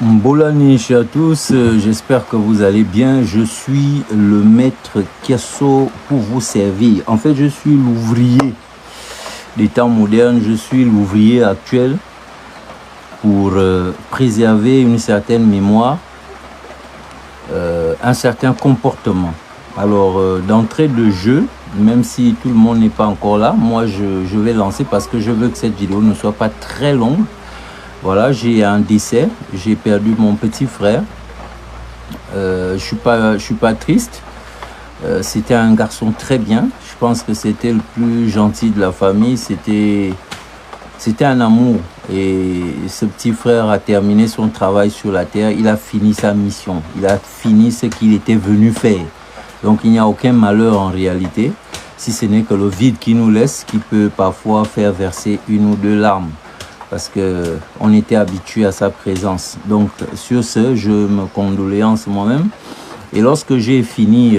Bolaniche à tous, j'espère que vous allez bien. Je suis le maître Kesso pour vous servir. En fait, je suis l'ouvrier des temps modernes, je suis l'ouvrier actuel pour préserver une certaine mémoire, un certain comportement. Alors, d'entrée de jeu, même si tout le monde n'est pas encore là, moi je vais lancer parce que je veux que cette vidéo ne soit pas très longue. Voilà, j'ai un décès, j'ai perdu mon petit frère. Je suis pas triste. C'était un garçon très bien. Je pense que c'était le plus gentil de la famille. C'était un amour. Et ce petit frère a terminé son travail sur la terre. Il a fini sa mission. Il a fini ce qu'il était venu faire. Donc il n'y a aucun malheur en réalité, si ce n'est que le vide qui nous laisse, qui peut parfois faire verser une ou deux larmes. Parce qu'on était habitué à sa présence. Donc, sur ce, je me condoléance moi-même. Et lorsque j'ai fini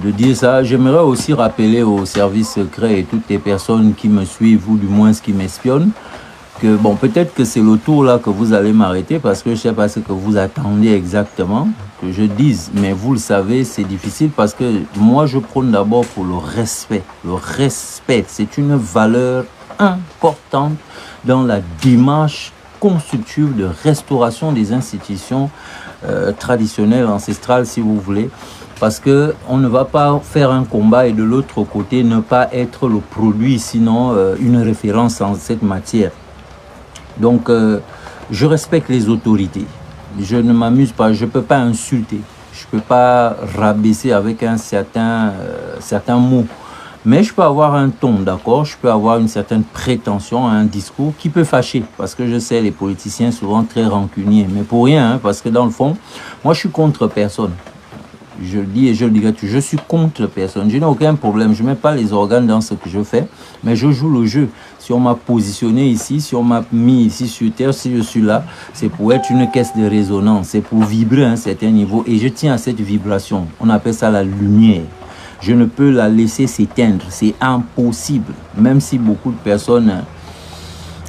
de dire ça, j'aimerais aussi rappeler aux services secrets et toutes les personnes qui me suivent, ou du moins qui m'espionnent, que bon, peut-être que c'est le tour là que vous allez m'arrêter, parce que je ne sais pas ce que vous attendez exactement que je dise. Mais vous le savez, c'est difficile parce que moi, je prône d'abord pour le respect. Le respect, c'est une valeur importante dans la démarche constructive de restauration des institutions traditionnelles, ancestrales, si vous voulez, parce que on ne va pas faire un combat et de l'autre côté ne pas être le produit, sinon une référence en cette matière. Donc, je respecte les autorités. Je ne m'amuse pas, je ne peux pas insulter, je ne peux pas rabaisser avec un certain mot. Mais je peux avoir un ton, d'accord? Je peux avoir une certaine prétention, un discours qui peut fâcher. Parce que je sais, les politiciens souvent très rancuniers. Mais pour rien, hein, parce que dans le fond, moi je suis contre personne. Je le dis et je le dirai, je suis contre personne. Je n'ai aucun problème. Je ne mets pas les organes dans ce que je fais. Mais je joue le jeu. Si on m'a positionné ici, si on m'a mis ici sur terre, si je suis là, c'est pour être une caisse de résonance. C'est pour vibrer à un certain niveau. Et je tiens à cette vibration. On appelle ça la lumière. Je ne peux la laisser s'éteindre, c'est impossible, même si beaucoup de personnes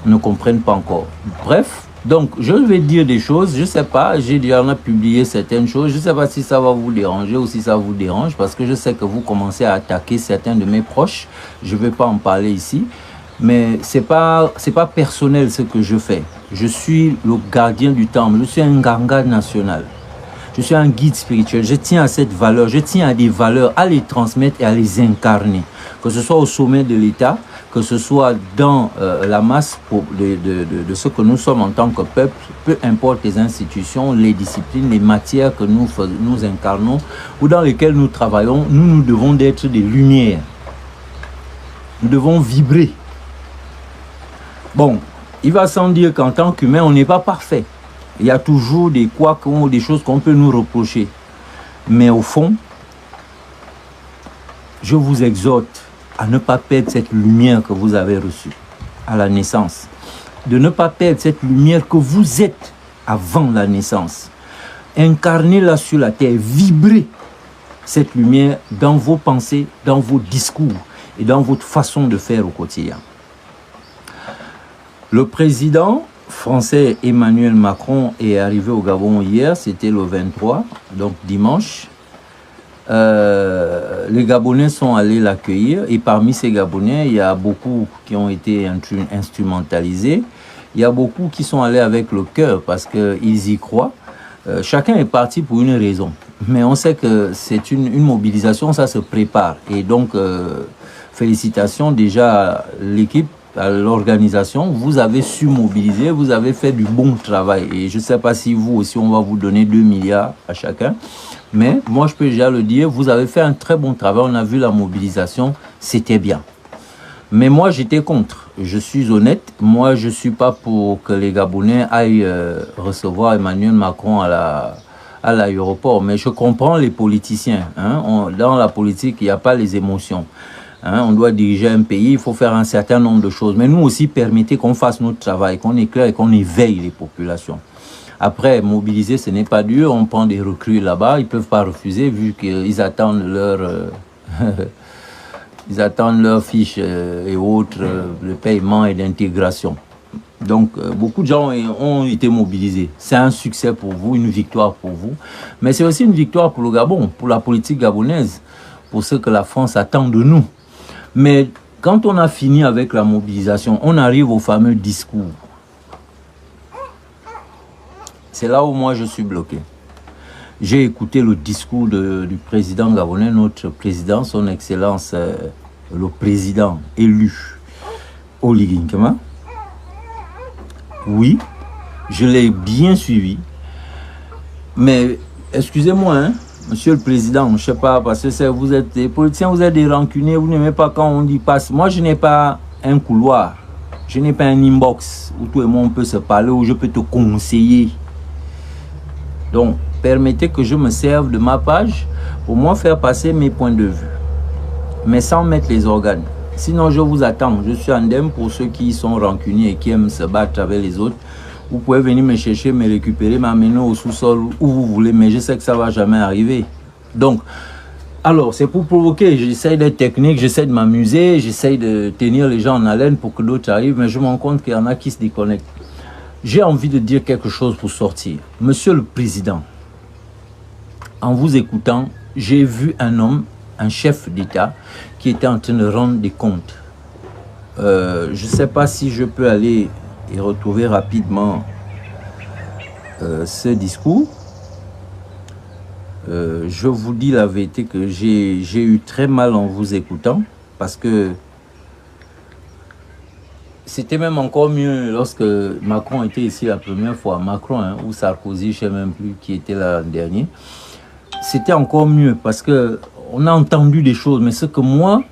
ne comprennent pas encore. Bref, donc je vais dire des choses, je ne sais pas, j'ai déjà publié certaines choses, je ne sais pas si ça va vous déranger ou si ça vous dérange, parce que je sais que vous commencez à attaquer certains de mes proches, je ne vais pas en parler ici, mais c'est pas personnel ce que je fais. Je suis le gardien du temple, je suis un ganga national. Je suis un guide spirituel, je tiens à cette valeur, je tiens à des valeurs, à les transmettre et à les incarner. Que ce soit au sommet de l'État, que ce soit dans la masse de ce que nous sommes en tant que peuple, peu importe les institutions, les disciplines, les matières que nous incarnons ou dans lesquelles nous travaillons, nous devons d'être des lumières. Nous devons vibrer. Bon, il va sans dire qu'en tant qu'humain, on n'est pas parfait. Il y a toujours des couacs ou des choses qu'on peut nous reprocher. Mais au fond, je vous exhorte à ne pas perdre cette lumière que vous avez reçue à la naissance. De ne pas perdre cette lumière que vous êtes avant la naissance. Incarnez-la sur la terre, vibrez cette lumière dans vos pensées, dans vos discours et dans votre façon de faire au quotidien. Le président français Emmanuel Macron est arrivé au Gabon hier, c'était le 23, donc dimanche. Les Gabonais sont allés l'accueillir et parmi ces Gabonais, il y a beaucoup qui ont été instrumentalisés. Il y a beaucoup qui sont allés avec le cœur parce qu'ils y croient. Chacun est parti pour une raison. Mais on sait que c'est une mobilisation, ça se prépare. Et donc, félicitations déjà à l'équipe, à l'organisation, vous avez su mobiliser, vous avez fait du bon travail. Et je ne sais pas si vous aussi, on va vous donner 2 milliards à chacun. Mais moi, je peux déjà le dire, vous avez fait un très bon travail. On a vu la mobilisation, c'était bien. Mais moi, j'étais contre. Je suis honnête. Moi, je ne suis pas pour que les Gabonais aillent recevoir Emmanuel Macron à l'aéroport. Mais je comprends les politiciens. Hein. Dans la politique, il n'y a pas les émotions. Hein, on doit diriger un pays, il faut faire un certain nombre de choses. Mais nous aussi, permettez qu'on fasse notre travail, qu'on éclaire et qu'on éveille les populations. Après, mobiliser, ce n'est pas dur. On prend des recrues là-bas. Ils ne peuvent pas refuser vu qu'ils attendent leur fiche et autres, le paiement et l'intégration. Donc, beaucoup de gens ont été mobilisés. C'est un succès pour vous, une victoire pour vous. Mais c'est aussi une victoire pour le Gabon, pour la politique gabonaise, pour ce que la France attend de nous. Mais quand on a fini avec la mobilisation, on arrive au fameux discours. C'est là où moi je suis bloqué. J'ai écouté le discours du président gabonais, notre président, son excellence, le président élu, Oligui Nguema. Oui, je l'ai bien suivi. Mais, excusez-moi, hein, monsieur le président, je ne sais pas, parce que vous êtes des politiciens, vous êtes des rancuniers, vous n'aimez pas quand on dit passe. Moi, je n'ai pas un couloir, je n'ai pas un inbox où tout le monde peut se parler, où je peux te conseiller. Donc, permettez que je me serve de ma page pour moi faire passer mes points de vue, mais sans mettre les organes. Sinon, je vous attends. Je suis indemne pour ceux qui sont rancuniers et qui aiment se battre avec les autres. Vous pouvez venir me chercher, me récupérer, m'amener au sous-sol où vous voulez, mais je sais que ça ne va jamais arriver. Donc, alors, c'est pour provoquer. J'essaie d'être technique, j'essaie de m'amuser, j'essaie de tenir les gens en haleine pour que d'autres arrivent, mais je me rends compte qu'il y en a qui se déconnectent. J'ai envie de dire quelque chose pour sortir. Monsieur le Président, en vous écoutant, j'ai vu un homme, un chef d'État, qui était en train de rendre des comptes. Je ne sais pas si je peux aller et retrouver rapidement ce discours. Je vous dis la vérité que j'ai eu très mal en vous écoutant, parce que c'était même encore mieux lorsque Macron était ici la première fois. Macron, hein, ou Sarkozy, je ne sais même plus qui était là l'an dernier. C'était encore mieux parce qu'on a entendu des choses. Mais ce que moi,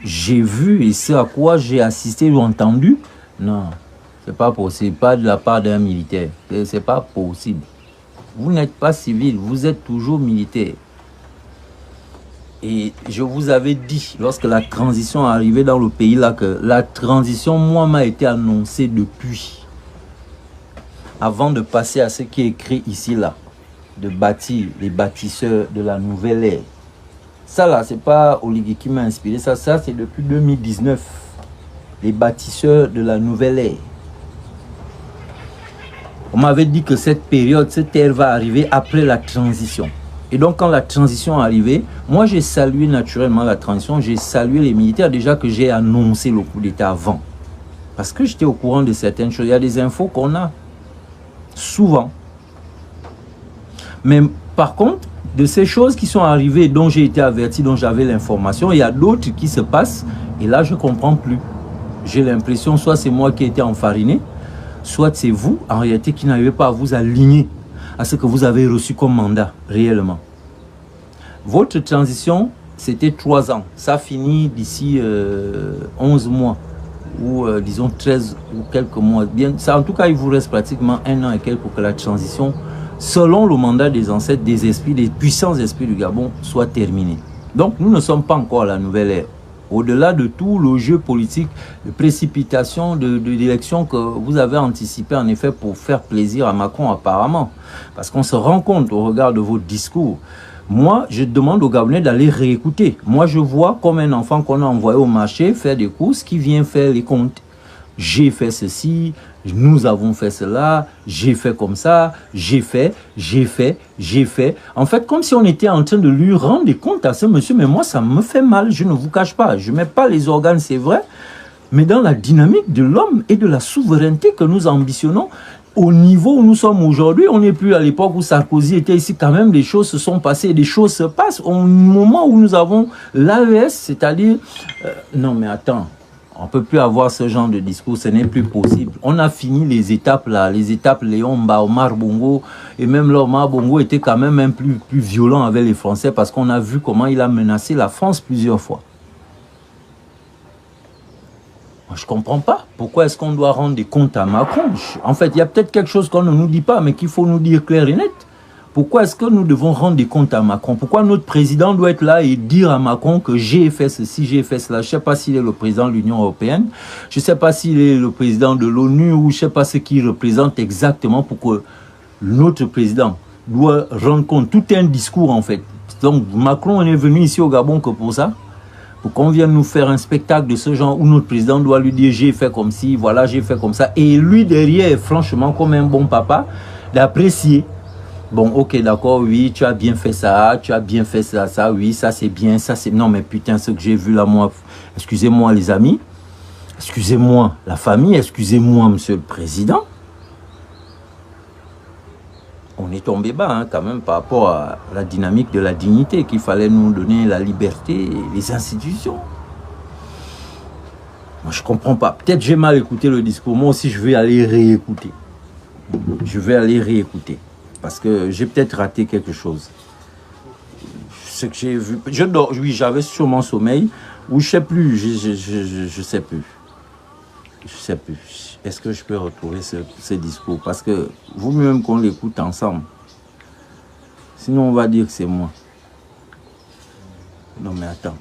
j'ai vu et ce à quoi j'ai assisté ou entendu, non, c'est pas possible. Pas de la part d'un militaire. C'est pas possible. Vous n'êtes pas civil, vous êtes toujours militaire. Et je vous avais dit, lorsque la transition est arrivée dans le pays, là, que la transition, moi, m'a été annoncée depuis. Avant de passer à ce qui est écrit ici, là, de bâtir les bâtisseurs de la nouvelle ère. Ça, là, c'est pas Oligui qui m'a inspiré. Ça c'est depuis 2019. Les bâtisseurs de la nouvelle ère. On m'avait dit que cette période, cette ère va arriver après la transition. Et donc, quand la transition est arrivée, moi, j'ai salué naturellement la transition. J'ai salué les militaires déjà que j'ai annoncé le coup d'État avant. Parce que j'étais au courant de certaines choses. Il y a des infos qu'on a souvent. Mais par contre, de ces choses qui sont arrivées, dont j'ai été averti, dont j'avais l'information, il y a d'autres qui se passent. Et là, je ne comprends plus. J'ai l'impression, soit c'est moi qui ai été enfariné, soit c'est vous, en réalité, qui n'arrivez pas à vous aligner à ce que vous avez reçu comme mandat, réellement. Votre transition, c'était 3 ans. Ça finit d'ici 11 mois, ou disons 13 ou quelques mois. Bien, ça, en tout cas, il vous reste pratiquement 1 an et quelques pour que la transition, selon le mandat des ancêtres, des esprits, des puissants esprits du Gabon, soit terminée. Donc, nous ne sommes pas encore à la nouvelle ère. Au-delà de tout le jeu politique, de précipitation, d'élection que vous avez anticipé en effet pour faire plaisir à Macron apparemment. Parce qu'on se rend compte au regard de vos discours. Moi, je demande aux Gabonais d'aller réécouter. Moi, je vois comme un enfant qu'on a envoyé au marché faire des courses qui vient faire les comptes. J'ai fait ceci, nous avons fait cela, j'ai fait comme ça, j'ai fait. En fait, comme si on était en train de lui rendre des comptes à ce monsieur. Mais moi, ça me fait mal, je ne vous cache pas. Je ne mets pas les organes, c'est vrai. Mais dans la dynamique de l'homme et de la souveraineté que nous ambitionnons, au niveau où nous sommes aujourd'hui, on n'est plus à l'époque où Sarkozy était ici. Quand même, les choses se sont passées, des choses se passent. Au moment où nous avons l'AES, c'est-à-dire... non, mais attends. On ne peut plus avoir ce genre de discours, ce n'est plus possible. On a fini les étapes là, les étapes Léon Mba, Omar Bongo, et même là, Omar Bongo était quand même un plus violent avec les Français parce qu'on a vu comment il a menacé la France plusieurs fois. Moi, je ne comprends pas. Pourquoi est-ce qu'on doit rendre des comptes à Macron? En fait, il y a peut-être quelque chose qu'on ne nous dit pas, mais qu'il faut nous dire clair et net. Pourquoi est-ce que nous devons rendre des comptes à Macron? Pourquoi notre président doit être là et dire à Macron que j'ai fait ceci, j'ai fait cela? Je ne sais pas s'il est le président de l'Union européenne, je ne sais pas s'il est le président de l'ONU ou je ne sais pas ce qu'il représente exactement pour que notre président doit rendre compte. Tout est un discours en fait. Donc Macron est venu ici au Gabon que pour ça. pour qu'on vienne nous faire un spectacle de ce genre où notre président doit lui dire j'ai fait comme ci, voilà, j'ai fait comme ça. Et lui derrière, franchement, comme un bon papa, d'apprécier. Bon, ok, d'accord, oui, tu as bien fait ça, ça, oui, ça c'est bien, ça c'est... Non, mais putain, ce que j'ai vu là, moi, excusez-moi les amis, excusez-moi la famille, excusez-moi monsieur le président. On est tombé bas hein, quand même par rapport à la dynamique de la dignité, qu'il fallait nous donner la liberté et les institutions. Moi, je comprends pas. Peut-être j'ai mal écouté le discours. Moi aussi, je vais aller réécouter. Je vais aller réécouter. Parce que j'ai peut-être raté quelque chose. Ce que j'ai vu... Je dors, oui, j'avais sûrement sommeil. Ou je sais plus. Je sais plus. Je sais plus. Est-ce que je peux retrouver ce discours? Parce que vous même qu'on l'écoute ensemble. Sinon, on va dire que c'est moi. Non, mais attends.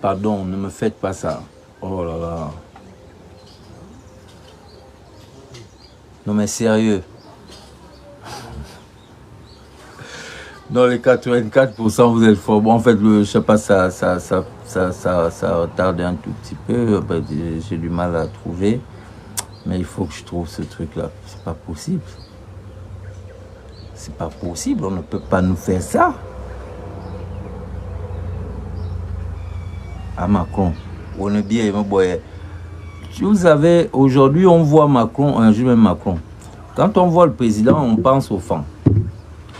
Pardon, ne me faites pas ça. Oh là là. Non, mais sérieux. Dans les 84%, vous êtes fort. Bon, en fait, je sais pas, ça retarde un tout petit peu. J'ai du mal à trouver. Mais il faut que je trouve ce truc-là. C'est pas possible. C'est pas possible. On ne peut pas nous faire ça. À Macron. On est bien, vous avez, aujourd'hui, on voit Macron, je même Macron. Quand on voit le président, on pense aux femmes.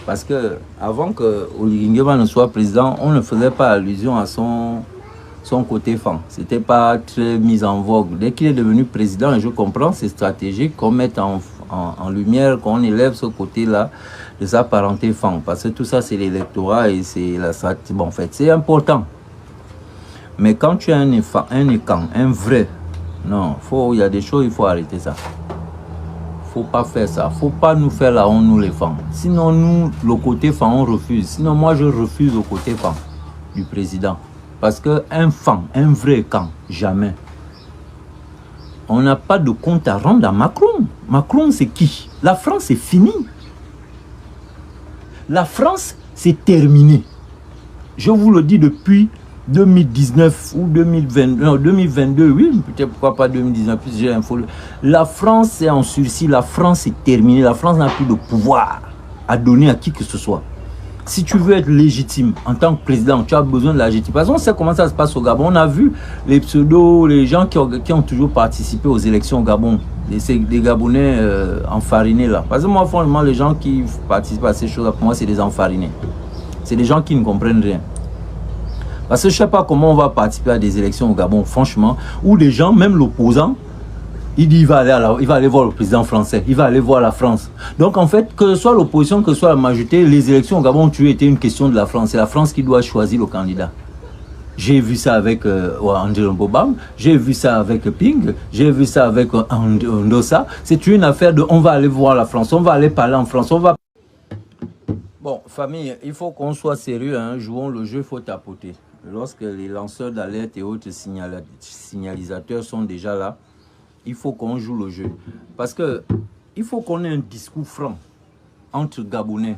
Parce que avant que Olivier Nguema ne soit président, on ne faisait pas allusion à son côté femme. C'était pas très mis en vogue. Dès qu'il est devenu président, et je comprends, c'est stratégique qu'on mette en lumière, qu'on élève ce côté-là de sa parenté femme. Parce que tout ça, c'est l'électorat et c'est la stratégie. Bon, en fait, c'est important. Mais quand tu as un vrai, non, il y a des choses, il faut arrêter ça. Faut pas faire ça. Faut pas nous faire la honte, nous les femmes. Sinon, nous, le côté femme, on refuse. Sinon, moi, je refuse le côté femme du président. Parce qu'un femme, un vrai camp, jamais. On n'a pas de compte à rendre à Macron. Macron, c'est qui? La France, c'est fini. La France, c'est terminé. Je vous le dis depuis 2019 ou 2022, non, 2022, oui, peut-être pourquoi pas 2019, plus j'ai l'info. La France est en sursis, la France est terminée, la France n'a plus de pouvoir à donner à qui que ce soit. Si tu veux être légitime en tant que président, tu as besoin de la légitimation. On sait comment ça se passe au Gabon. On a vu les pseudos, les gens qui ont toujours participé aux élections au Gabon, les Gabonais enfarinés là. Parce que moi, franchement, les gens qui participent à ces choses-là, pour moi, c'est des enfarinés. C'est des gens qui ne comprennent rien. Parce que je ne sais pas comment on va participer à des élections au Gabon, franchement, où les gens, même l'opposant, il dit il va aller voir le président français, il va aller voir la France. Donc en fait, que ce soit l'opposition, que ce soit la majorité, les élections au Gabon ont toujours été une question de la France. C'est la France qui doit choisir le candidat. J'ai vu ça avec André Mbobam, j'ai vu ça avec Ping, j'ai vu ça avec Ndossa. C'est une affaire de on va aller voir la France, on va aller parler en France, on va... Bon, famille, il faut qu'on soit sérieux, hein. Jouons le jeu, il faut tapoter. Lorsque les lanceurs d'alerte et autres signalisateurs sont déjà là, il faut qu'on joue le jeu. Parce que il faut qu'on ait un discours franc entre Gabonais.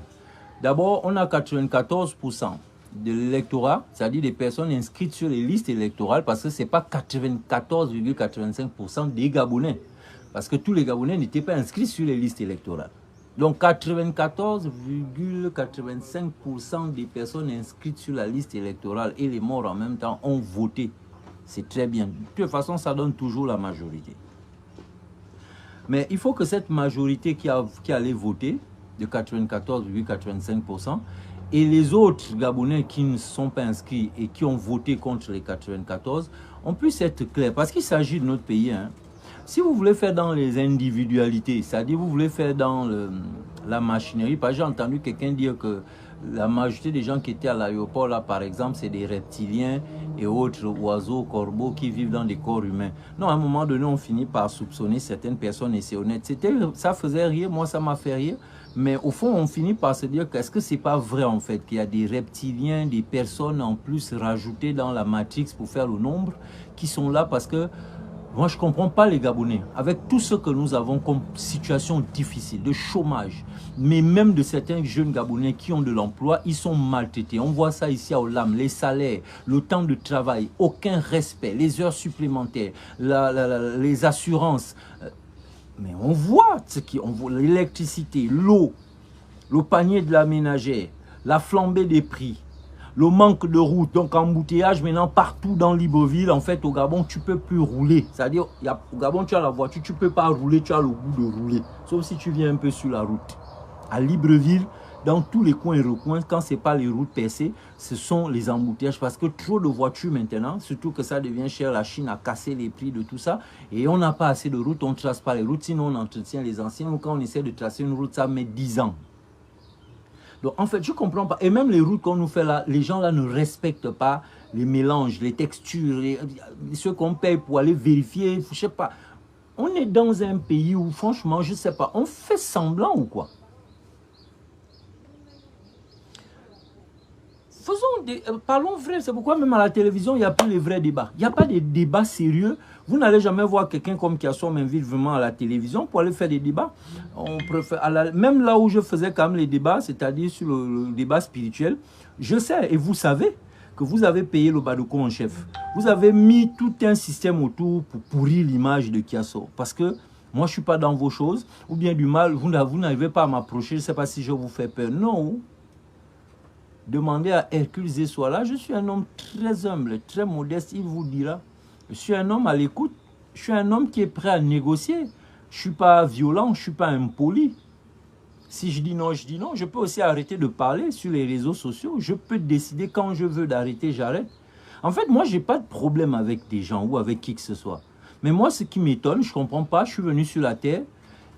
D'abord, on a 94% de l'électorat, c'est-à-dire des personnes inscrites sur les listes électorales, parce que ce n'est pas 94,85% des Gabonais. Parce que tous les Gabonais n'étaient pas inscrits sur les listes électorales. Donc 94,85% des personnes inscrites sur la liste électorale et les morts en même temps ont voté. C'est très bien. De toute façon, ça donne toujours la majorité. Mais il faut que cette majorité qui allait voter, de 94,85%, et les autres Gabonais qui ne sont pas inscrits et qui ont voté contre les 94, on puisse être clair. Parce qu'il s'agit de notre pays, hein. Si vous voulez faire dans les individualités, c'est-à-dire vous voulez faire dans la machinerie, parce que j'ai entendu quelqu'un dire que la majorité des gens qui étaient à l'aéroport, là, par exemple, c'est des reptiliens et autres oiseaux, corbeaux qui vivent dans des corps humains. Non, à un moment donné, on finit par soupçonner certaines personnes et c'est honnête. Ça faisait rire, moi ça m'a fait rire, mais au fond, on finit par se dire qu'est-ce que c'est pas vrai en fait, qu'il y a des reptiliens, des personnes en plus rajoutées dans la matrix pour faire le nombre, qui sont là parce que Moi, je ne comprends pas les Gabonais. Avec tout ce que nous avons comme situation difficile, de chômage, mais même de certains jeunes Gabonais qui ont de l'emploi, ils sont maltraités. On voit ça ici à Olam, les salaires, le temps de travail, aucun respect, les heures supplémentaires, les assurances. Mais on voit l'électricité, l'eau, le panier de la ménagère, la flambée des prix, le manque de route, donc embouteillage maintenant partout dans Libreville. En fait, au Gabon, tu ne peux plus rouler. C'est-à-dire, au Gabon, tu as la voiture, tu ne peux pas rouler, tu as le goût de rouler. Sauf si tu viens un peu sur la route. À Libreville, dans tous les coins et recoins, quand ce n'est pas les routes percées, ce sont les embouteillages. Parce que trop de voitures maintenant, surtout que ça devient cher, la Chine a cassé les prix de tout ça. Et on n'a pas assez de routes, on ne trace pas les routes, sinon on entretient les anciennes. Ou quand on essaie de tracer une route, ça met 10 ans. Donc, en fait, je ne comprends pas. Et même les routes qu'on nous fait là, les gens là ne respectent pas les mélanges, les textures, ceux qu'on paye pour aller vérifier, je ne sais pas. On est dans un pays où, franchement, je ne sais pas, on fait semblant ou quoi? Parlons vrai, c'est pourquoi même à la télévision, il n'y a plus les vrais débats. Il n'y a pas de débats sérieux. Vous n'allez jamais voir quelqu'un comme Kiasso m'invite vraiment à la télévision pour aller faire des débats. On préfère, même là où je faisais quand même les débats, c'est-à-dire sur le débat spirituel, je sais, et vous savez, que vous avez payé le Badoko en chef. Vous avez mis tout un système autour pour pourrir l'image de Kiasso. Parce que moi, je ne suis pas dans vos choses, ou bien du mal, vous n'arrivez pas à m'approcher, je ne sais pas si je vous fais peur. Non. Demandez à Hercule Zessoala, je suis un homme très humble, très modeste, il vous dira. Je suis un homme à l'écoute, je suis un homme qui est prêt à négocier. Je ne suis pas violent, je ne suis pas impoli. Si je dis non, je dis non. Je peux aussi arrêter de parler sur les réseaux sociaux. Je peux décider quand je veux d'arrêter, j'arrête. En fait, moi, je n'ai pas de problème avec des gens ou avec qui que ce soit. Mais moi, ce qui m'étonne, je ne comprends pas, je suis venu sur la terre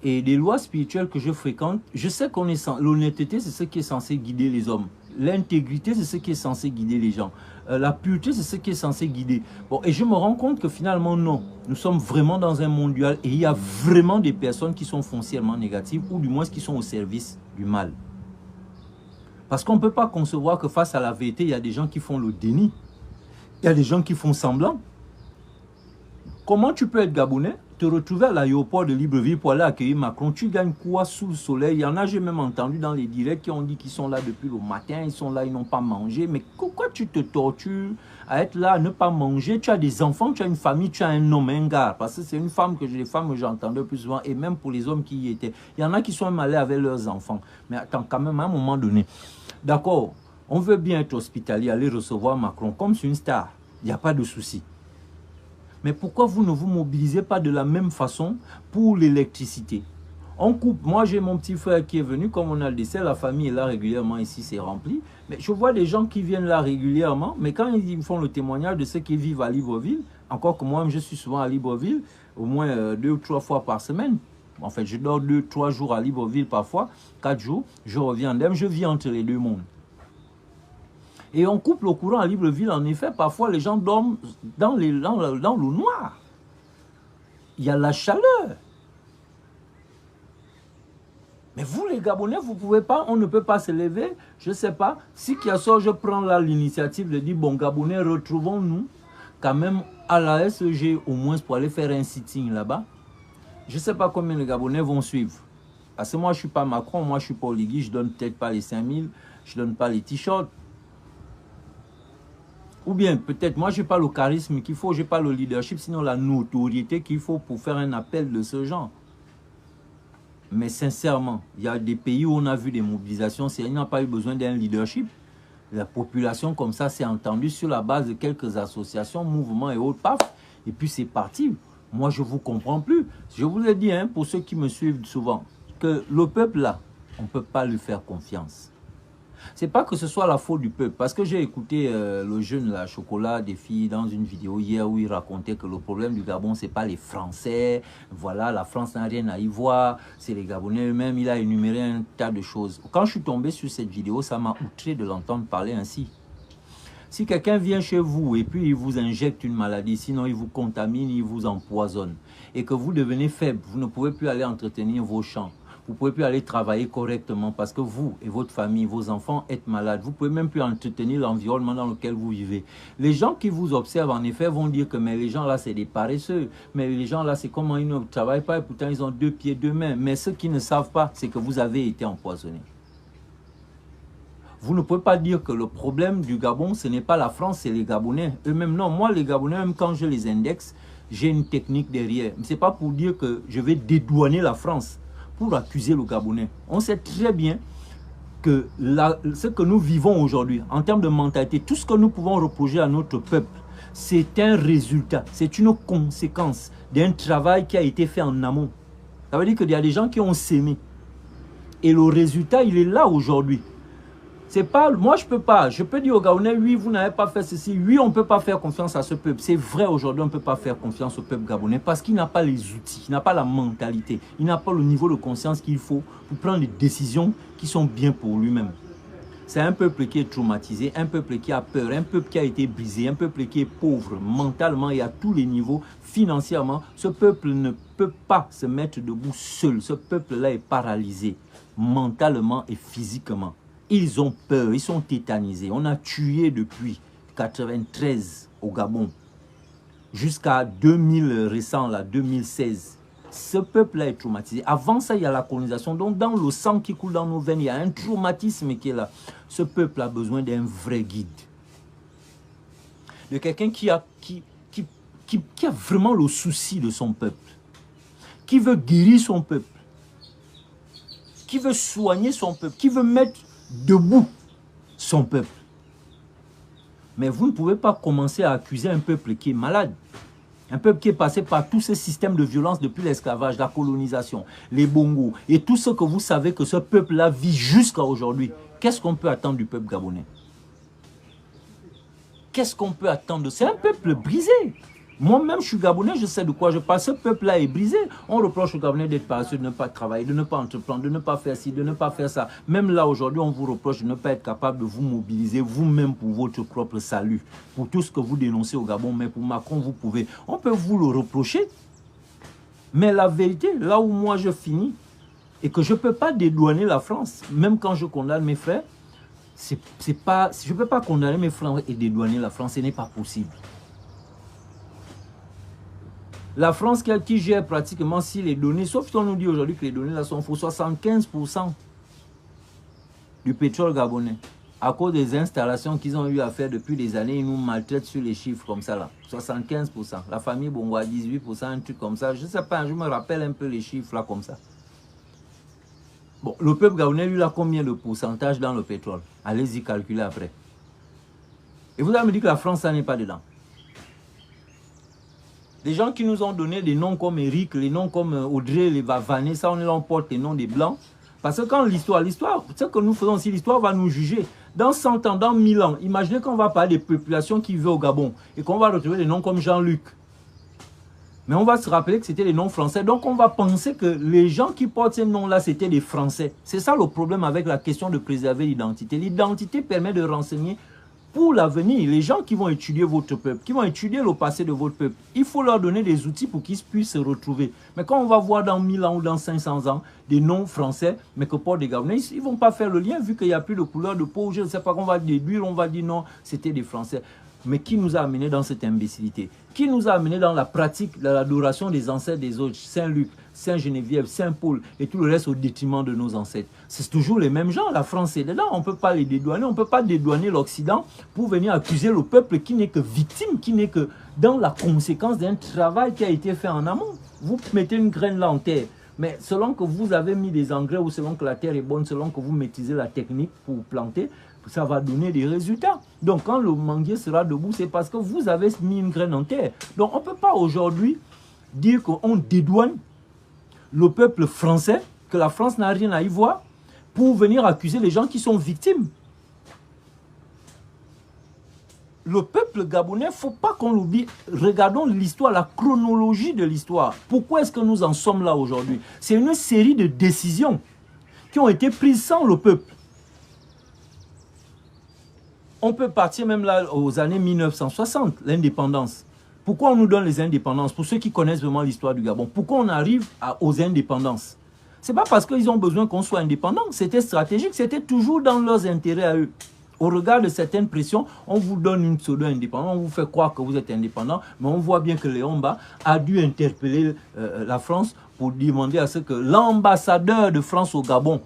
et les lois spirituelles que je fréquente, je sais qu'on est l'honnêteté, c'est ce qui est censé guider les hommes. L'intégrité, c'est ce qui est censé guider les gens. La pureté, c'est ce qui est censé guider. Bon, et je me rends compte que finalement, non. Nous sommes vraiment dans un monde dual et il y a vraiment des personnes qui sont foncièrement négatives ou du moins qui sont au service du mal. Parce qu'on ne peut pas concevoir que face à la vérité, il y a des gens qui font le déni. Il y a des gens qui font semblant. Comment tu peux être Gabonais, te retrouver à l'aéroport de Libreville pour aller accueillir Macron? Tu gagnes quoi sous le soleil? Il y en a, j'ai même entendu dans les directs qui ont dit qu'ils sont là depuis le matin, ils sont là, ils n'ont pas mangé. Mais pourquoi tu te tortures à être là, à ne pas manger? Tu as des enfants, tu as une famille, tu as un homme, un gars. Parce que c'est une femme que les femmes, j'entendais plus souvent, et même pour les hommes qui y étaient. Il y en a qui sont même allés avec leurs enfants. Mais attends, quand même, à un moment donné, d'accord, on veut bien être hospitalier, aller recevoir Macron comme c'est une star. Il n'y a pas de souci. Mais pourquoi vous ne vous mobilisez pas de la même façon pour l'électricité? On coupe. Moi, j'ai mon petit frère qui est venu, comme on a le décès, la famille est là régulièrement ici, c'est rempli. Mais je vois des gens qui viennent là régulièrement, mais quand ils font le témoignage de ceux qui vivent à Libreville, encore que moi, je suis souvent à Libreville, au moins 2 ou 3 fois par semaine. En fait, je dors 2 ou 3 jours à Libreville parfois, 4 jours, je reviens d'Em, je vis entre les deux mondes. Et on coupe le courant à Libreville, en effet, parfois les gens dorment dans le noir. Il y a la chaleur. Mais vous, les Gabonais, vous ne pouvez pas, on ne peut pas se lever. Je ne sais pas, si Kiasso, je prends là l'initiative de dire, bon, Gabonais, retrouvons-nous quand même à la SEG, au moins pour aller faire un sitting là-bas. Je ne sais pas combien de Gabonais vont suivre. Parce que moi, je ne suis pas Macron, moi, je ne suis pas Oligui, je ne donne peut-être pas les 5000, je ne donne pas les t-shirts. Ou bien, peut-être, moi, je n'ai pas le charisme qu'il faut, je n'ai pas le leadership, sinon la notoriété qu'il faut pour faire un appel de ce genre. Mais sincèrement, il y a des pays où on a vu des mobilisations, il n'a pas eu besoin d'un leadership. La population, comme ça, s'est entendue sur la base de quelques associations, mouvements et autres, paf, et puis c'est parti. Moi, je ne vous comprends plus. Je vous ai dit, hein, pour ceux qui me suivent souvent, que le peuple, là, on ne peut pas lui faire confiance. C'est pas que ce soit la faute du peuple, parce que j'ai écouté le jeune là, Chocolat des filles dans une vidéo hier où il racontait que le problème du Gabon, c'est pas les Français, voilà, la France n'a rien à y voir, c'est les Gabonais eux-mêmes, il a énuméré un tas de choses. Quand je suis tombé sur cette vidéo, ça m'a outré de l'entendre parler ainsi. Si quelqu'un vient chez vous et puis il vous injecte une maladie, sinon il vous contamine, il vous empoisonne, et que vous devenez faible, vous ne pouvez plus aller entretenir vos champs, Vous ne pouvez plus aller travailler correctement parce que vous et votre famille, vos enfants êtes malades. Vous ne pouvez même plus entretenir l'environnement dans lequel vous vivez. Les gens qui vous observent, en effet, vont dire que mais les gens là, c'est des paresseux. Mais les gens là, c'est comment ils ne travaillent pas et pourtant ils ont 2 pieds, 2 mains. Mais ce qu'ils ne savent pas, c'est que vous avez été empoisonné. Vous ne pouvez pas dire que le problème du Gabon, ce n'est pas la France, c'est les Gabonais. Eux-mêmes, non. Moi, les Gabonais, même quand je les indexe, j'ai une technique derrière. Ce n'est pas pour dire que je vais dédouaner la France pour accuser le Gabonais. On sait très bien que ce que nous vivons aujourd'hui, en termes de mentalité, tout ce que nous pouvons reprocher à notre peuple, c'est un résultat, c'est une conséquence d'un travail qui a été fait en amont. Ça veut dire qu'il y a des gens qui ont sémé. Et le résultat, il est là aujourd'hui. C'est pas, moi je peux dire aux Gabonais, oui, vous n'avez pas fait ceci, oui, on ne peut pas faire confiance à ce peuple. C'est vrai, aujourd'hui, on ne peut pas faire confiance au peuple gabonais parce qu'il n'a pas les outils, il n'a pas la mentalité, il n'a pas le niveau de conscience qu'il faut pour prendre des décisions qui sont bien pour lui-même. C'est un peuple qui est traumatisé, un peuple qui a peur, un peuple qui a été brisé, un peuple qui est pauvre mentalement et à tous les niveaux, financièrement. Ce peuple ne peut pas se mettre debout seul. Ce peuple-là est paralysé mentalement et physiquement. Ils ont peur, ils sont tétanisés. On a tué depuis 1993 au Gabon jusqu'à 2000 récent, là, 2016. Ce peuple-là est traumatisé. Avant ça, il y a la colonisation. Donc, dans le sang qui coule dans nos veines, il y a un traumatisme qui est là. Ce peuple a besoin d'un vrai guide. De quelqu'un qui a vraiment le souci de son peuple. Qui veut guérir son peuple. Qui veut soigner son peuple. Qui veut mettre debout son peuple. Mais vous ne pouvez pas commencer à accuser un peuple qui est malade. Un peuple qui est passé par tous ces systèmes de violence depuis l'esclavage, la colonisation, les bongos et tout ce que vous savez que ce peuple-là vit jusqu'à aujourd'hui. Qu'est-ce qu'on peut attendre du peuple gabonais? Qu'est-ce qu'on peut attendre? C'est un peuple brisé. Moi-même, je suis gabonais, je sais de quoi je parle. Ce peuple-là est brisé. On reproche aux Gabonais d'être paresseux, de ne pas travailler, de ne pas entreprendre, de ne pas faire ci, de ne pas faire ça. Même là, aujourd'hui, on vous reproche de ne pas être capable de vous mobiliser vous-même pour votre propre salut. Pour tout ce que vous dénoncez au Gabon, mais pour Macron, vous pouvez. On peut vous le reprocher. Mais la vérité, là où moi je finis, et que je ne peux pas dédouaner la France, même quand je condamne mes frères, je ne peux pas condamner mes frères et dédouaner la France, ce n'est pas possible. La France qui gère pratiquement si les données, sauf qu'on nous dit aujourd'hui que les données là sont faux, 75% du pétrole gabonais, à cause des installations qu'ils ont eu à faire depuis des années, ils nous maltraitent sur les chiffres comme ça là. 75%. La famille Bongo à 18%, un truc comme ça. Je ne sais pas, je me rappelle un peu les chiffres là comme ça. Bon, le peuple gabonais, lui, a combien de pourcentage dans le pétrole? Allez-y calculer après. Et vous allez me dire que la France, ça n'est pas dedans. Les gens qui nous ont donné des noms comme Eric, les noms comme Audrey, les Vanessa, ça on leur porte les noms des Blancs. Parce que quand l'histoire, ce que nous faisons aussi, l'histoire va nous juger. Dans 100 ans, dans 1000 ans, imaginez qu'on va parler des populations qui vivent au Gabon et qu'on va retrouver des noms comme Jean-Luc. Mais on va se rappeler que c'était des noms français. Donc on va penser que les gens qui portent ces noms-là, c'était des Français. C'est ça le problème avec la question de préserver l'identité. L'identité permet de renseigner pour l'avenir, les gens qui vont étudier votre peuple, qui vont étudier le passé de votre peuple, il faut leur donner des outils pour qu'ils puissent se retrouver. Mais quand on va voir dans 1000 ans ou dans 500 ans des noms français, mais que portent des Gabonais, ils ne vont pas faire le lien vu qu'il n'y a plus de couleur de peau. Je ne sais pas qu'on va déduire, on va dire non, c'était des Français. Mais qui nous a amené dans cette imbécilité? Qui nous a amené dans la pratique de l'adoration des ancêtres des autres, Saint-Luc, Saint-Geneviève, Saint-Paul et tout le reste au détriment de nos ancêtres? C'est toujours les mêmes gens, la France est dedans, on ne peut pas les dédouaner, on ne peut pas dédouaner l'Occident pour venir accuser le peuple qui n'est que victime, qui n'est que dans la conséquence d'un travail qui a été fait en amont. Vous mettez une graine là en terre, mais selon que vous avez mis des engrais ou selon que la terre est bonne, selon que vous maîtrisez la technique pour planter, ça va donner des résultats. Donc quand le manguier sera debout, c'est parce que vous avez mis une graine en terre. Donc on ne peut pas aujourd'hui dire qu'on dédouane le peuple français, que la France n'a rien à y voir, pour venir accuser les gens qui sont victimes. Le peuple gabonais, il ne faut pas qu'on l'oublie. Regardons l'histoire, la chronologie de l'histoire. Pourquoi est-ce que nous en sommes là aujourd'hui? C'est une série de décisions qui ont été prises sans le peuple. On peut partir même là aux années 1960, l'indépendance. Pourquoi on nous donne les indépendances? Pour ceux qui connaissent vraiment l'histoire du Gabon, pourquoi on arrive aux indépendances? Ce n'est pas parce qu'ils ont besoin qu'on soit indépendant. C'était stratégique, c'était toujours dans leurs intérêts à eux. Au regard de certaines pressions, on vous donne une pseudo-indépendance, on vous fait croire que vous êtes indépendant, mais on voit bien que Léon Mba a dû interpeller la France pour demander à ce que l'ambassadeur de France au Gabon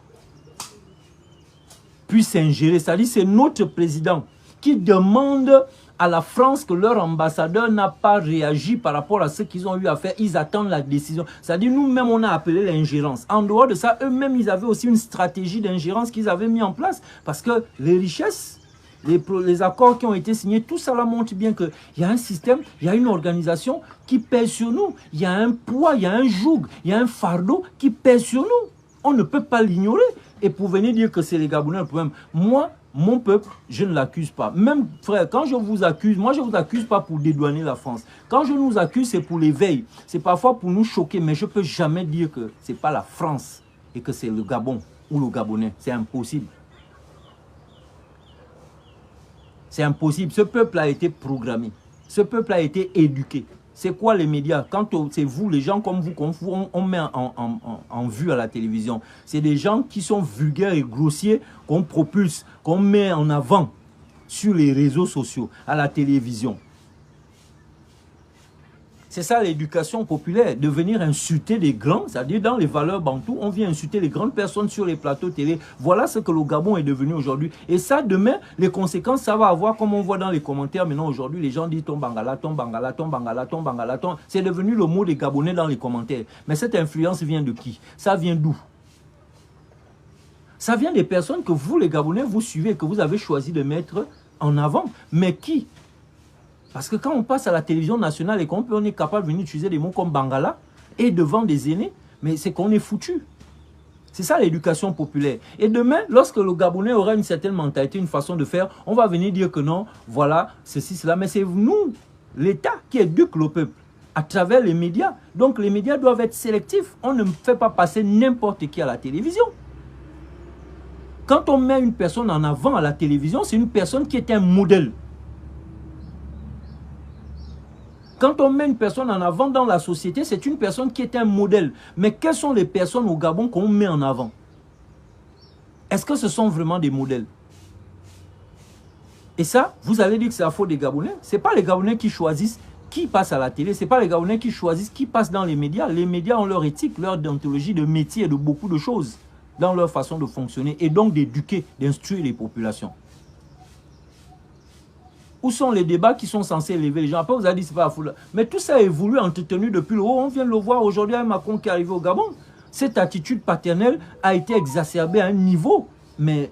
puisse s'ingérer. C'est-à-dire c'est notre président qui demande à la France que leur ambassadeur n'a pas réagi par rapport à ce qu'ils ont eu à faire. Ils attendent la décision. C'est-à-dire nous-mêmes, on a appelé l'ingérence. En dehors de ça, eux-mêmes, ils avaient aussi une stratégie d'ingérence qu'ils avaient mis en place. Parce que les richesses, les accords qui ont été signés, tout ça là montre bien qu'il y a un système, il y a une organisation qui pèse sur nous. Il y a un poids, il y a un joug, il y a un fardeau qui pèse sur nous. On ne peut pas l'ignorer. Et pour venir dire que c'est les Gabonais le problème, moi, mon peuple, je ne l'accuse pas. Même, frère, quand je vous accuse, moi, je ne vous accuse pas pour dédouaner la France. Quand je nous accuse, c'est pour l'éveil. C'est parfois pour nous choquer, mais je ne peux jamais dire que ce n'est pas la France et que c'est le Gabon ou le Gabonais. C'est impossible. C'est impossible. Ce peuple a été programmé. Ce peuple a été éduqué. C'est quoi les médias? Quand c'est vous, les gens comme vous, on met en vue à la télévision. C'est des gens qui sont vulgaires et grossiers qu'on propulse, qu'on met en avant sur les réseaux sociaux, à la télévision. C'est ça l'éducation populaire, de venir insulter les grands, c'est-à-dire dans les valeurs bantoues, on vient insulter les grandes personnes sur les plateaux télé. Voilà ce que le Gabon est devenu aujourd'hui. Et ça, demain, les conséquences, ça va avoir, comme on voit dans les commentaires, maintenant aujourd'hui, les gens disent ton bangala, ton bangala, ton bangala, ton bangala, ton... C'est devenu le mot des Gabonais dans les commentaires. Mais cette influence vient de qui? Ça vient d'où? Ça vient des personnes que vous, les Gabonais, vous suivez, que vous avez choisi de mettre en avant. Mais qui? Parce que quand on passe à la télévision nationale et qu'on est capable de venir utiliser des mots comme Bangala et devant des aînés, mais c'est qu'on est foutu. C'est ça l'éducation populaire. Et demain, lorsque le Gabonais aura une certaine mentalité, une façon de faire, on va venir dire que non, voilà, ceci, cela. Mais c'est nous, l'État, qui éduque le peuple à travers les médias. Donc les médias doivent être sélectifs. On ne fait pas passer n'importe qui à la télévision. Quand on met une personne en avant à la télévision, c'est une personne qui est un modèle. Quand on met une personne en avant dans la société, c'est une personne qui est un modèle. Mais quelles sont les personnes au Gabon qu'on met en avant? Est-ce que ce sont vraiment des modèles? Et ça, vous allez dire que c'est la faute des Gabonais. Ce n'est pas les Gabonais qui choisissent qui passe à la télé. Ce n'est pas les Gabonais qui choisissent qui passe dans les médias. Les médias ont leur éthique, leur déontologie de métier et de beaucoup de choses dans leur façon de fonctionner et donc d'éduquer, d'instruire les populations. Où sont les débats qui sont censés élever les gens? Après, vous avez dit c'est pas la foule. Mais tout ça évolue, entretenu depuis le haut. On vient de le voir aujourd'hui avec Macron qui est arrivé au Gabon. Cette attitude paternelle a été exacerbée à un niveau. Mais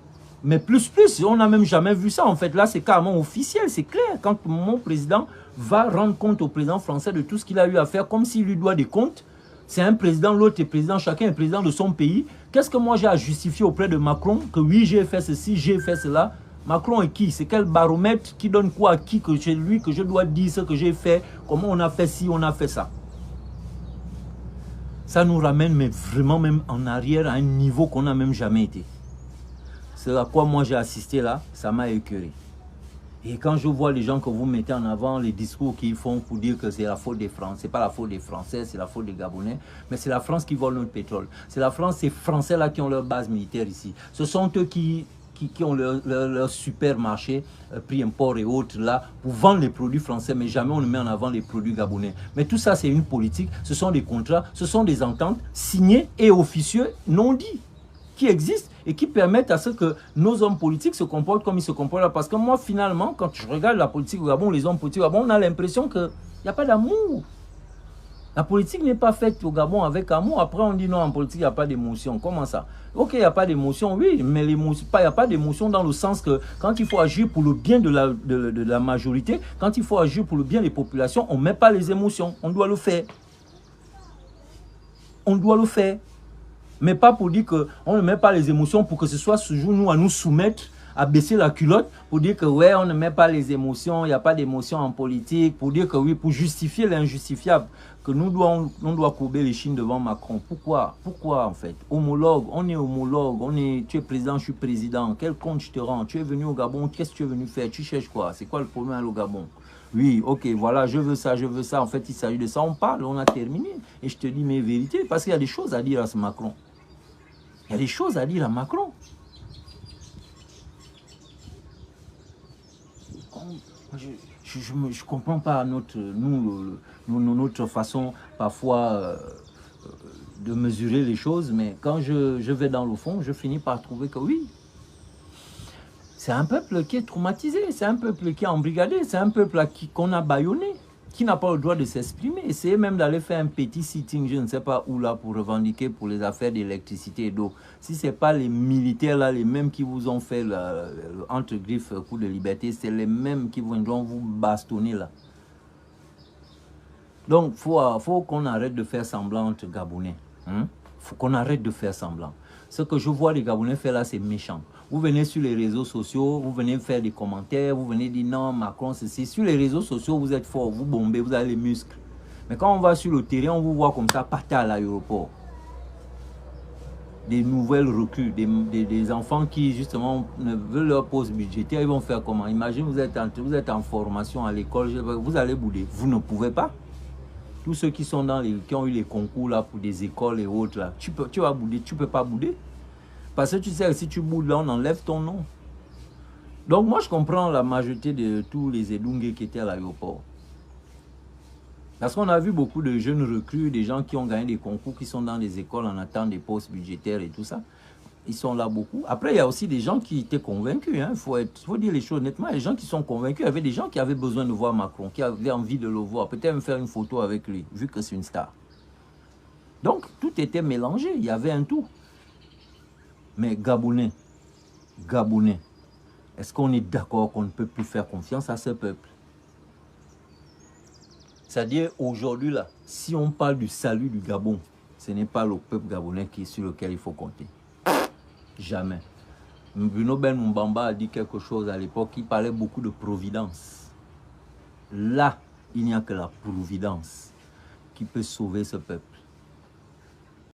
plus. On n'a même jamais vu ça. En fait, là, c'est carrément officiel, c'est clair. Quand mon président va rendre compte au président français de tout ce qu'il a eu à faire, comme s'il lui doit des comptes. C'est un président, l'autre est président, chacun est président de son pays. Qu'est-ce que moi j'ai à justifier auprès de Macron? Que oui, j'ai fait ceci, j'ai fait cela. Macron est qui? C'est quel baromètre qui donne quoi à qui? Que c'est lui que je dois dire ce que j'ai fait, comment on a fait ci, on a fait ça. Ça nous ramène mais vraiment même en arrière à un niveau qu'on n'a même jamais été. C'est à quoi moi j'ai assisté là, ça m'a écœuré. Et quand je vois les gens que vous mettez en avant, les discours qu'ils font pour dire que c'est la faute des Français, c'est pas la faute des Français, c'est la faute des Gabonais, mais c'est la France qui vole notre pétrole. C'est la France, ces Français là qui ont leur base militaire ici. Ce sont eux qui ont leur supermarché, prix import et autres là, pour vendre les produits français, mais jamais on ne met en avant les produits gabonais. Mais tout ça, c'est une politique, ce sont des contrats, ce sont des ententes signées et officieux, non dits, qui existent et qui permettent à ce que nos hommes politiques se comportent comme ils se comportent là. Parce que moi, finalement, quand je regarde la politique au Gabon, les hommes politiques au Gabon, on a l'impression qu'il n'y a pas d'amour. La politique n'est pas faite au Gabon avec amour. Après, on dit non, en politique, il n'y a pas d'émotion. Comment ça? Ok, il n'y a pas d'émotion, oui, mais il n'y a pas d'émotion dans le sens que quand il faut agir pour le bien de la majorité, quand il faut agir pour le bien des populations, on ne met pas les émotions. On doit le faire. On doit le faire. Mais pas pour dire qu'on ne met pas les émotions pour que ce soit toujours nous à nous soumettre, à baisser la culotte, pour dire que ouais, on ne met pas les émotions, il n'y a pas d'émotion en politique, pour dire que oui, pour justifier l'injustifiable, que on doit courber les chines devant Macron. Pourquoi? Pourquoi en fait? Homologue, on est homologue, tu es président, je suis président, quel compte je te rends? Tu es venu au Gabon, qu'est-ce que tu es venu faire? Tu cherches quoi? C'est quoi le problème au Gabon? Oui, ok, voilà, je veux ça. En fait, il s'agit de ça, on parle, on a terminé. Et je te dis mes vérités, parce qu'il y a des choses à dire à ce Macron. Il y a des choses à dire à Macron. Je ne comprends pas notre façon parfois de mesurer les choses, mais quand je vais dans le fond, je finis par trouver que oui, c'est un peuple qui est traumatisé, c'est un peuple qui est embrigadé, c'est un peuple qu'on a bâillonné, qui n'a pas le droit de s'exprimer. Essayez même d'aller faire un petit sitting, je ne sais pas où là, pour revendiquer pour les affaires d'électricité et d'eau. Si ce n'est pas les militaires là, les mêmes qui vous ont fait entre griffes coup de liberté, c'est les mêmes qui viendront vous bastonner là. Donc, faut qu'on arrête de faire semblant entre Gabonais. Faut qu'on arrête de faire semblant. Ce que je vois les Gabonais faire là, c'est méchant. Vous venez sur les réseaux sociaux, vous venez faire des commentaires, vous venez dire non, Macron, ceci. Sur les réseaux sociaux, vous êtes fort, vous bombez, vous avez les muscles. Mais quand on va sur le terrain, on vous voit comme ça, partir à l'aéroport. Des nouvelles recrues, des enfants qui justement ne veulent leur poste budgétaire, ils vont faire comment? Imagine, vous êtes en formation à l'école, vous allez bouder. Vous ne pouvez pas. Tous ceux qui sont qui ont eu les concours là pour des écoles et autres là, tu vas bouder, tu peux pas bouder. Parce que tu sais, si tu boudes là, on enlève ton nom. Donc moi, je comprends la majorité de tous les Edungués qui étaient à l'aéroport. Parce qu'on a vu beaucoup de jeunes recrues, des gens qui ont gagné des concours, qui sont dans des écoles en attendant des postes budgétaires et tout ça. Ils sont là beaucoup. Après, il y a aussi des gens qui étaient convaincus. Il faut dire les choses honnêtement. Les gens qui sont convaincus, il y avait des gens qui avaient besoin de voir Macron, qui avaient envie de le voir, peut-être même faire une photo avec lui, vu que c'est une star. Donc, tout était mélangé. Il y avait un tout. Mais Gabonais, est-ce qu'on est d'accord qu'on ne peut plus faire confiance à ce peuple? C'est-à-dire, aujourd'hui, là, si on parle du salut du Gabon, ce n'est pas le peuple gabonais sur lequel il faut compter. Jamais. Bruno Ben Mbamba a dit quelque chose à l'époque, il parlait beaucoup de providence. Là, il n'y a que la providence qui peut sauver ce peuple.